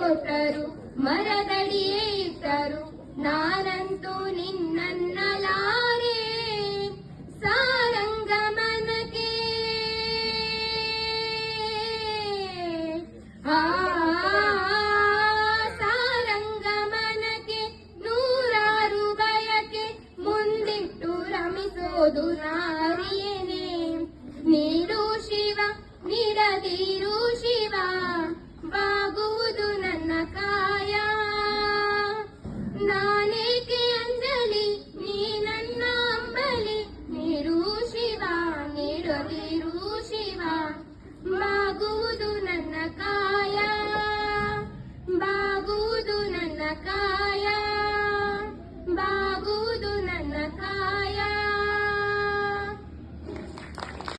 ಕೊಟ್ಟರು ಮರದಡಿಯೇ ಇಟ್ಟರು ನಾನಂತೂ ನಿನ್ನನ್ನಲಾರೆ ಸಾರಂಗಮನಕ್ಕೆ ಸಾರಂಗಮನಕ್ಕೆ ನೂರಾರು ಬಯಕೆ ಮುಂದಿಟ್ಟು ರಮಿಸೋದು ನಾರಿಯೇನೆ ನೀಡು ಶಿವ ನೀಡದಿರು ಶಿವ ಬಾಗುವುದು ನನ್ನ ಕಾಯ